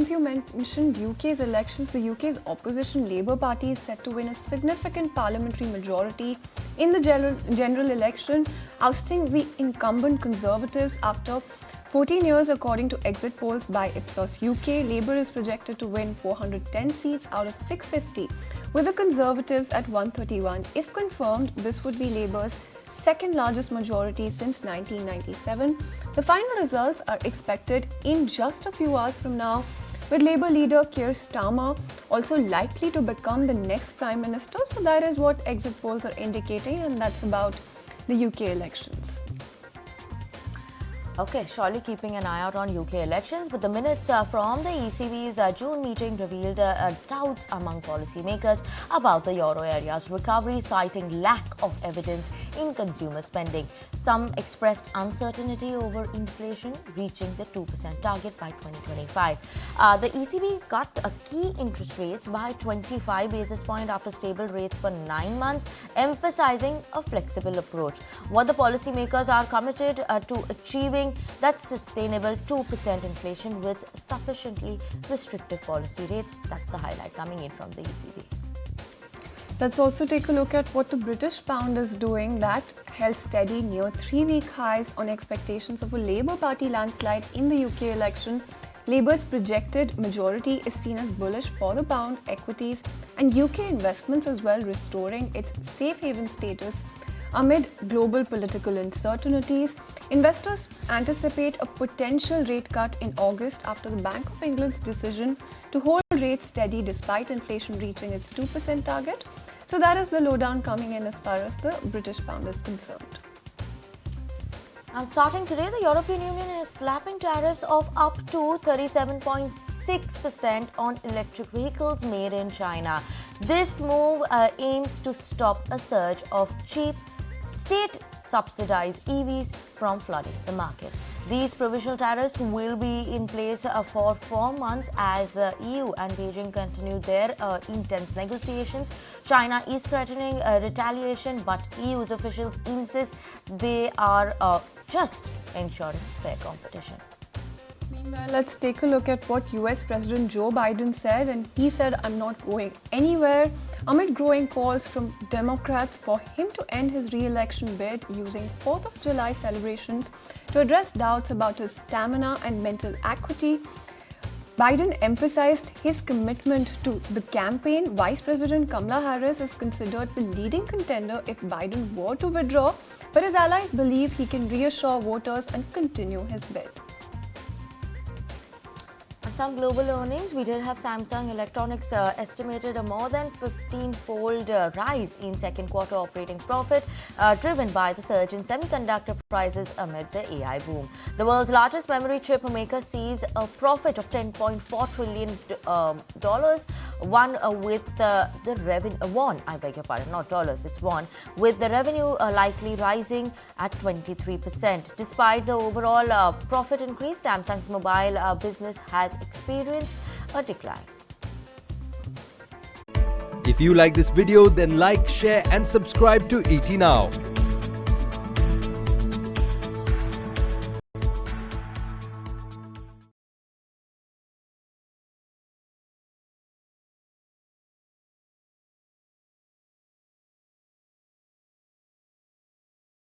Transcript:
since you mentioned UK's elections, the UK's opposition Labour Party is set to win a significant parliamentary majority in the general election, ousting the incumbent Conservatives after 14 years. According to exit polls by Ipsos UK, Labour is projected to win 410 seats out of 650, with the Conservatives at 131. If confirmed, this would be Labour's second largest majority since 1997. The final results are expected in just a few hours from now, with Labour leader Keir Starmer also likely to become the next Prime Minister. So that is what exit polls are indicating, and that's about the UK elections. Okay, surely keeping an eye out on UK elections, but the minutes from the ECB's June meeting revealed doubts among policymakers about the euro area's recovery, citing lack of evidence in consumer spending. Some expressed uncertainty over inflation reaching the 2% target by 2025. The ECB cut key interest rates by 25 basis points after stable rates for 9 months, emphasizing a flexible approach. What the policymakers are committed to achieving that sustainable 2% inflation with sufficiently restrictive policy rates. That's the highlight coming in from the ECB. Let's also take a look at what the British pound is doing. That held steady near 3-week highs on expectations of a Labour Party landslide in the UK election. Labour's projected majority is seen as bullish for the pound, equities and UK investments as well, restoring its safe haven status. Amid global political uncertainties, investors anticipate a potential rate cut in August after the Bank of England's decision to hold rates steady despite inflation reaching its 2% target. So that is the lowdown coming in as far as the British pound is concerned. And starting today, the European Union is slapping tariffs of up to 37.6% on electric vehicles made in China. This move aims to stop a surge of cheap state-subsidized EVs from flooding the market. These provisional tariffs will be in place for 4 months as the EU and Beijing continue their intense negotiations. China is threatening retaliation, but EU's officials insist they are just ensuring fair competition. Meanwhile, let's take a look at what US President Joe Biden said, and he said, "I'm not going anywhere," amid growing calls from Democrats for him to end his re-election bid, using 4th of July celebrations to address doubts about his stamina and mental acuity. Biden emphasized his commitment to the campaign. Vice President Kamala Harris is considered the leading contender if Biden were to withdraw, but his allies believe he can reassure voters and continue his bid. Some global earnings, we did have Samsung Electronics estimated a more than 15-fold rise in second quarter operating profit, driven by the surge in semiconductor prices amid the AI boom. The world's largest memory chip maker sees a profit of $10.4 trillion, with the revenue likely rising at 23%. Despite the overall profit increase, Samsung's mobile business has experienced a decline. If you like this video, then like, share and subscribe to ET Now.